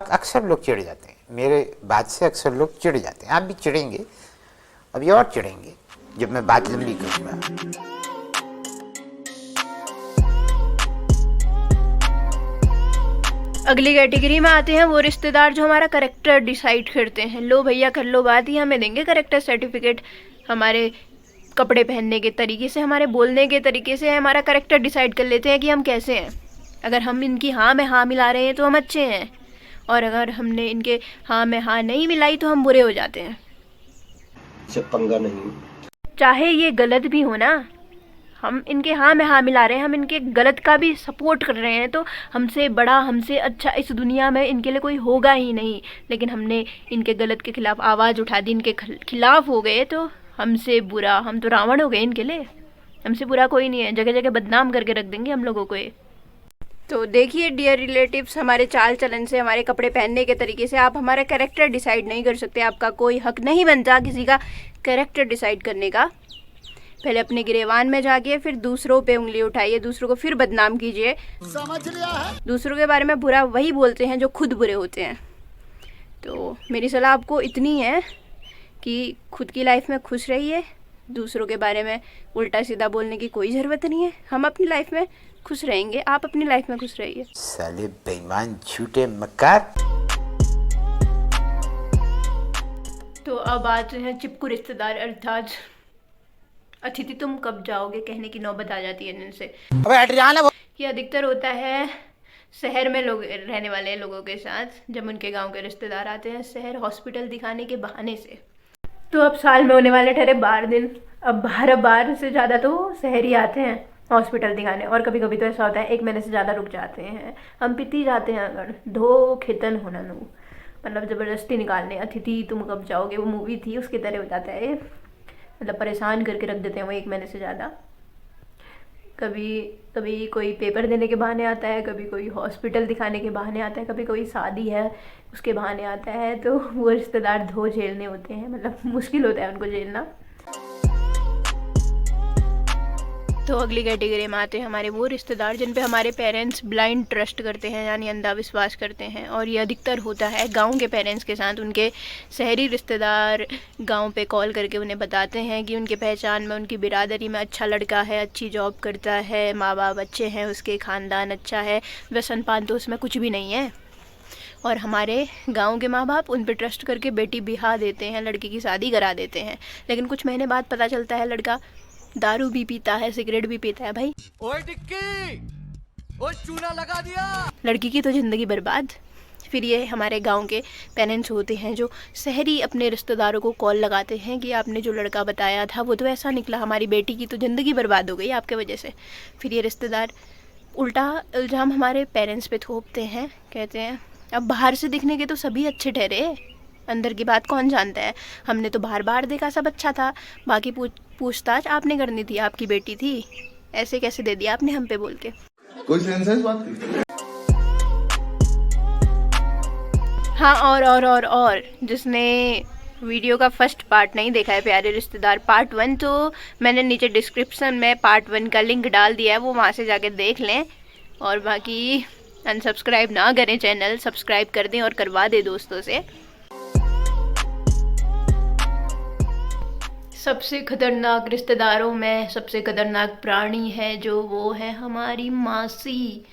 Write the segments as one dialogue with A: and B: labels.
A: अक्सर लोग चिढ़ जाते हैं, मेरे बात से अक्सर लोग चिढ़ जाते हैं। आप भी चिढ़ेंगे, अभी और चिढ़ेंगे जब मैं बात लंबी करूँगा।
B: अगली कैटेगरी में आते हैं वो रिश्तेदार जो हमारा करेक्टर डिसाइड करते हैं। लो भैया कर लो बात, ही हमें देंगे करेक्टर सर्टिफिकेट। हमारे कपड़े पहनने के तरीके से, हमारे बोलने के तरीके से हमारा करेक्टर डिसाइड कर लेते हैं कि हम कैसे हैं। अगर हम इनकी हाँ में हाँ मिला रहे हैं तो हम अच्छे हैं, और अगर हमने इनके हाँ में हाँ नहीं मिलाई तो हम बुरे हो जाते हैं।
C: पंगा नहीं,
B: चाहे ये गलत भी हो ना, हम इनके हाँ में हाँ मिला रहे हैं, हम इनके गलत का भी सपोर्ट कर रहे हैं, तो हमसे बड़ा, हमसे अच्छा इस दुनिया में इनके लिए कोई होगा ही नहीं। लेकिन हमने इनके गलत के खिलाफ आवाज़ उठा दी, इनके खिलाफ हो गए, तो हमसे बुरा, हम तो रावण हो गए इनके लिए। हमसे बुरा कोई नहीं है, जगह जगह बदनाम करके रख देंगे हम लोगों को ये। तो देखिए डियर रिलेटिव्स, हमारे चाल चलन से, हमारे कपड़े पहनने के तरीके से आप हमारा कैरेक्टर डिसाइड नहीं कर सकते। आपका कोई हक नहीं बनता किसी का कैरेक्टर डिसाइड करने का। पहले अपने गिरेवान में जाके फिर दूसरों पे उंगली उठाइए, दूसरों को फिर बदनाम कीजिए। समझ लिया है? दूसरों के बारे में बुरा वही बोलते हैं जो खुद बुरे होते हैं। तो मेरी सलाह आपको इतनी है कि खुद की लाइफ में खुश रहिए, दूसरों के बारे में उल्टा सीधा बोलने की कोई ज़रूरत नहीं है। हम अपनी लाइफ में खुश रहेंगे, आप अपनी लाइफ में खुश रहिए।
A: साले बेईमान झूठे मक्कार।
B: तो अब आते हैं चिपकू रिश्तेदार, अर्थात अतिथि तुम कब जाओगे कहने की नौबत आ जाती है इनसे। ये अधिकतर होता है शहर में लोग रहने वाले लोगों के साथ, जब उनके गांव के रिश्तेदार आते हैं शहर हॉस्पिटल दिखाने के बहाने से। तो अब साल में होने वाले ठहरे 12 दिन, अब 12 से ज़्यादा तो शहर ही आते हैं हॉस्पिटल दिखाने, और कभी कभी तो ऐसा होता है 1 महीने से ज़्यादा रुक जाते हैं। हम पिती जाते हैं अगर धो खेतन होना नू, मतलब ज़बरदस्ती निकालने। अतिथि तुम कब जाओगे वो मूवी थी, उसकी तरह हो जाता है, मतलब परेशान करके रख देते हैं वो 1 महीने से ज़्यादा। कभी कोई पेपर देने के बहाने आता है, कभी कोई हॉस्पिटल दिखाने के बहाने आता है, कभी कोई शादी है उसके बहाने आता है। तो वो रिश्तेदार धो झेलने होते हैं, मतलब मुश्किल होता है उनको झेलना। तो अगली कैटेगरी में आते हैं हमारे वो रिश्तेदार जिन पे हमारे पेरेंट्स ब्लाइंड ट्रस्ट करते हैं, यानी अंधा विश्वास करते हैं। और ये अधिकतर होता है गांव के पेरेंट्स के साथ। उनके शहरी रिश्तेदार गांव पे कॉल करके उन्हें बताते हैं कि उनके पहचान में, उनकी बिरादरी में अच्छा लड़का है, अच्छी जॉब करता है, माँ बाप अच्छे हैं, उसके ख़ानदान अच्छा है, व्यसन पान तो उसमें कुछ भी नहीं है। और हमारे गांव के माँ बाप उन पर ट्रस्ट करके बेटी बिहा देते हैं, लड़की की शादी करा देते हैं। लेकिन कुछ महीने बाद पता चलता है लड़का दारू भी पीता है, सिगरेट भी पीता है। भाई
D: ओए टिक्की, ओए चूना लगा दिया।
B: लड़की की तो ज़िंदगी बर्बाद। फिर ये हमारे गांव के पेरेंट्स होते हैं जो शहरी अपने रिश्तेदारों को कॉल लगाते हैं कि आपने जो लड़का बताया था वो तो ऐसा निकला, हमारी बेटी की तो ज़िंदगी बर्बाद हो गई आपके वजह से। फिर ये रिश्तेदार उल्टा इल्ज़ाम हमारे पेरेंट्स पे थोपते हैं, कहते हैं अब बाहर से दिखने के तो सभी अच्छे ठहरे, अंदर की बात कौन जानता है, हमने तो बार देखा सब अच्छा था, बाकी पूछताछ आपने करनी थी, आपकी बेटी थी, ऐसे कैसे दे दिया आपने हम पे बोल के।
E: कोई सेंस है इस बात की?
B: हाँ, और जिसने वीडियो का फर्स्ट पार्ट नहीं देखा है प्यारे रिश्तेदार पार्ट 1, तो मैंने नीचे डिस्क्रिप्शन में पार्ट 1 का लिंक डाल दिया है, वो वहाँ से जाके देख लें। और बाकी अनसब्सक्राइब ना करें, चैनल सब्सक्राइब कर दें और करवा दें दोस्तों से। सबसे खतरनाक रिश्तेदारों में सबसे खतरनाक प्राणी है जो, वो है हमारी मासी।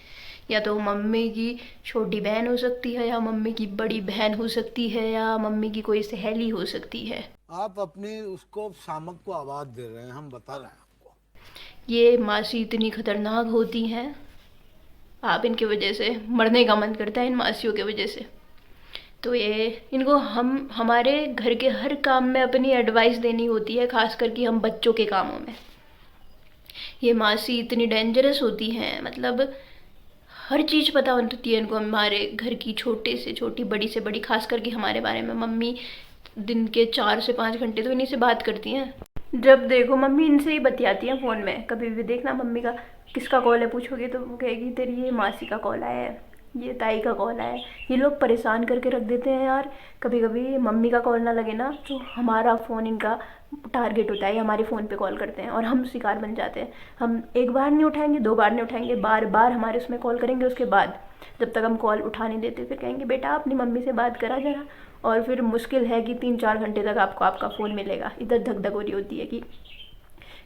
B: या तो मम्मी की छोटी बहन हो सकती है, या मम्मी की बड़ी बहन हो सकती है, या मम्मी की कोई सहेली हो सकती है।
F: आप अपनी उसको शामक को आवाज़ दे रहे हैं, हम बता रहे हैं आपको।
B: ये मासी इतनी खतरनाक होती हैं, आप इनकी वजह से मरने का मन करता है इन मासियों की वजह से। तो ये इनको हम हमारे घर के हर काम में अपनी एडवाइस देनी होती है, खास करके हम बच्चों के कामों में। ये मासी इतनी डेंजरस होती हैं, मतलब हर चीज़ पता होती है इनको हमारे घर की, छोटे से छोटी, बड़ी से बड़ी, खास करके हमारे बारे में। मम्मी दिन के 4 से 5 घंटे तो इन्हीं से बात करती हैं। जब देखो मम्मी इनसे ही बतियाती हैं फ़ोन में। कभी भी देखना मम्मी का किसका कॉल है पूछोगे तो वो कहेगी तेरी ये मासी का कॉल आया है, ये ताई का कॉल आया है। ये लोग परेशान करके रख देते हैं यार। कभी कभी मम्मी का कॉल ना लगे ना तो हमारा फ़ोन इनका टारगेट होता है, हमारे फ़ोन पे कॉल करते हैं और हम शिकार बन जाते हैं। हम एक बार नहीं उठाएंगे, 2 बार नहीं उठाएंगे, बार बार हमारे उसमें कॉल करेंगे। उसके बाद जब तक हम कॉल उठा नहीं देते फिर कहेंगे बेटा अपनी मम्मी से बात करा जरा, और फिर मुश्किल है कि 3-4 घंटे तक आपको आपका फ़ोन मिलेगा। इधर धक धक हो रही होती है कि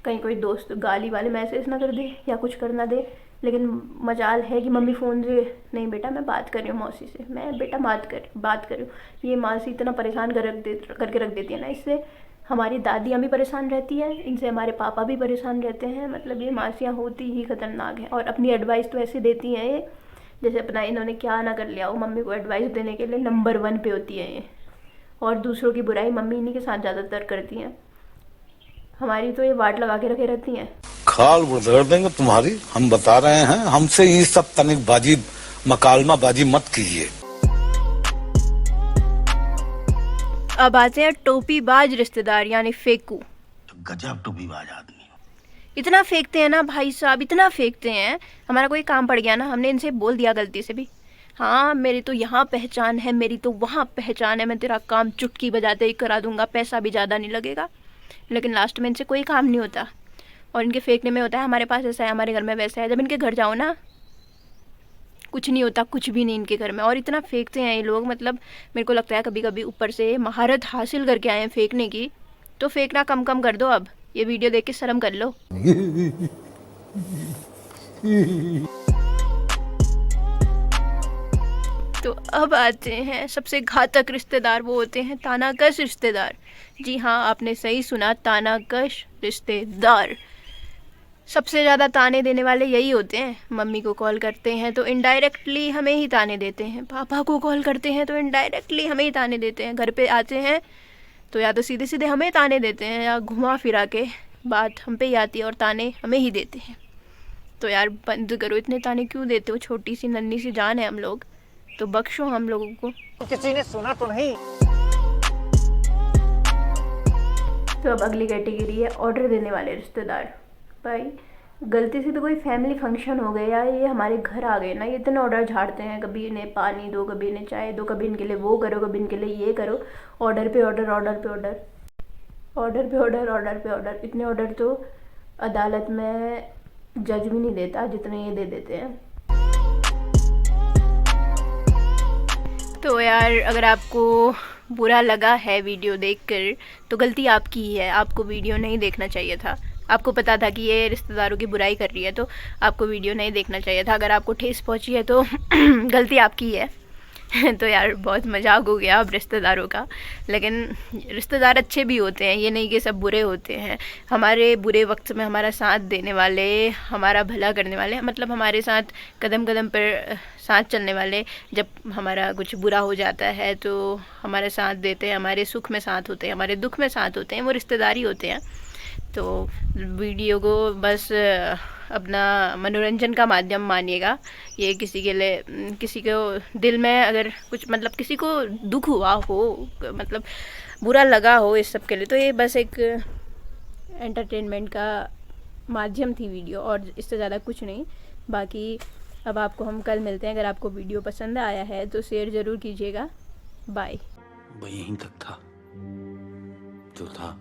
B: कहीं कोई दोस्त गाली वाले मैसेज ना कर दे या कुछ कर ना दे, लेकिन मजाल है कि मम्मी फ़ोन से नहीं बेटा मैं बात कर रही हूँ मौसी से, मैं बेटा बात कर रही हूँ। ये मासी इतना परेशान करके रख देती है ना, इससे हमारी दादियाँ भी परेशान रहती हैं, इनसे हमारे पापा भी परेशान रहते हैं। मतलब ये मासियाँ होती ही ख़तरनाक हैं, और अपनी एडवाइस तो ऐसे देती हैं ये जैसे अपना इन्होंने क्या ना कर लिया हो। मम्मी को एडवाइस देने के लिए नंबर 1 पे होती है ये, और दूसरों की बुराई मम्मी इन्हीं के साथ ज़्यादातर करती हैं। हमारी तो ये वाट लगा के रखे रहती हैं।
F: खाल उधेड़ देंगे तुम्हारी, हम बता रहे हैं। हमसे ये सब तनिकबाजी मकालमाबाजी मत कीजिए।
B: अब आते हैं टोपीबाज रिश्तेदार यानी फेकू।
F: गजब टोपीबाज आदमी।
B: इतना फेंकते हैं ना भाई साहब, इतना फेंकते हैं। हमारा कोई काम पड़ गया ना, हमने इनसे बोल दिया गलती से भी, हाँ मेरी तो यहाँ पहचान है, मेरी तो वहाँ पहचान है, मैं तेरा काम चुटकी बजाते ही करा दूंगा, पैसा भी ज़्यादा नहीं लगेगा। लेकिन लास्ट में इनसे कोई काम नहीं होता, और इनके फेंकने में होता है हमारे पास ऐसा है, हमारे घर में वैसा है। जब इनके घर जाओ ना कुछ नहीं होता, कुछ भी नहीं इनके घर में। और इतना फेंकते हैं ये लोग, मतलब मेरे को लगता है कभी कभी ऊपर से महारत हासिल करके आए हैं फेंकने की, तो फेंकना कम कम कर दो। अब ये वीडियो देख के शर्म कर लो। तो अब आते हैं सबसे घातक रिश्तेदार, वो होते हैं तानाकश रिश्तेदार। जी हाँ, आपने सही सुना, तानाकश रिश्तेदार। सबसे ज़्यादा ताने देने वाले यही होते हैं। मम्मी को कॉल करते हैं तो इनडायरेक्टली हमें ही ताने देते हैं, पापा को कॉल करते हैं तो इनडायरेक्टली हमें ही ताने देते हैं, घर पे आते हैं तो या तो सीधे सीधे हमें ताने देते हैं या घुमा फिरा के बात हम पे ही आती है और ताने हमें ही देते हैं। तो यार बंद करो, इतने ताने क्यों देते हो? छोटी सी नन्ही सी जान है हम लोग, तो बख्शो हम लोगों को।
G: किसी ने सुना तो नहीं।
B: तो अब अगली कैटेगरी है ऑर्डर देने वाले रिश्तेदार। भाई गलती से भी कोई फैमिली फंक्शन हो गया, ये हमारे घर आ गए ना, ये इतने ऑर्डर झाड़ते हैं, कभी इन्हें पानी दो, कभी इन्हें चाय दो, कभी इनके लिए वो करो, कभी इनके लिए ये करो। ऑर्डर पे ऑर्डर, ऑर्डर पे ऑर्डर, ऑर्डर पे ऑर्डर, ऑर्डर पे ऑर्डर। इतने ऑर्डर तो अदालत में जज भी नहीं देता जितने ये दे देते हैं। तो यार अगर आपको बुरा लगा है वीडियो देखकर तो गलती आपकी ही है, आपको वीडियो नहीं देखना चाहिए था। आपको पता था कि ये रिश्तेदारों की बुराई कर रही है तो आपको वीडियो नहीं देखना चाहिए था। अगर आपको ठेस पहुंची है तो गलती आपकी है। तो यार बहुत मजाक हो गया अब रिश्तेदारों का, लेकिन रिश्तेदार अच्छे भी होते हैं, ये नहीं कि सब बुरे होते हैं। हमारे बुरे वक्त में हमारा साथ देने वाले, हमारा भला करने वाले, मतलब हमारे साथ कदम कदम पर साथ चलने वाले, जब हमारा कुछ बुरा हो जाता है तो हमारे साथ देते हैं, हमारे सुख में साथ होते हैं, हमारे दुख में साथ होते हैं, वो रिश्तेदारी होते हैं। तो वीडियो को बस अपना मनोरंजन का माध्यम मानिएगा। ये किसी के लिए, किसी को दिल में अगर कुछ मतलब किसी को दुख हुआ हो, मतलब बुरा लगा हो इस सब के लिए, तो ये बस एक एंटरटेनमेंट का माध्यम थी वीडियो, और इससे ज़्यादा कुछ नहीं। बाकी अब आपको हम कल मिलते हैं। अगर आपको वीडियो पसंद आया है तो शेयर ज़रूर कीजिएगा। बाय।
F: यहीं तक था जो था।